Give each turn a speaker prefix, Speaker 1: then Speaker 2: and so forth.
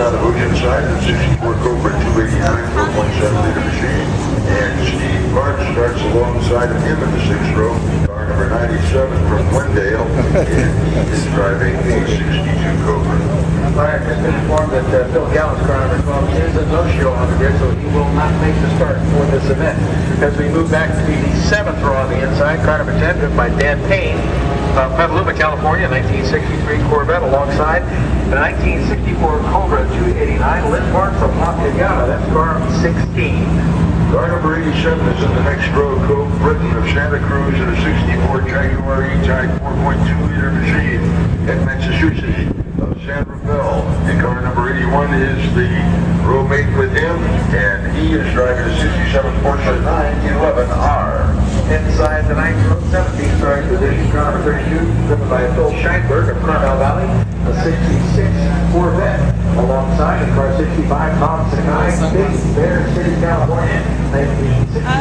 Speaker 1: out of Oceanside, the 64 Cobra 289 4.7-liter machine. And Steve March starts alongside of him in the 6th row. Car number 97 from Wendale, and he is driving a 62 Cobra.
Speaker 2: I've just been informed that Phil Gallen's car number 12 is a no-show on there, so he will not make the start for this event. As we move back to the 7th row on the inside, car number 10, driven by Dan Payne of Petaluma, California, 1963 Corvette, alongside the 1964 Cobra 289, Lynn Park from La Pagana. That's car 16.
Speaker 1: Car number 87 is in the next row. Cove Britton of Santa Cruz in a 64 Jaguar E-Type 4.2-liter machine. And Massachusetts of San Rafael. And car number 81 is the row mate with him, and he is driving a 67 Porsche 911R.
Speaker 2: Inside the 9th row, 17th starting position, car number 32, driven by Phil Scheinberg of Carmel Valley, a 66 Corvette. Alongside the car 65, Tom Sakai, Big Bear City, California, 1960.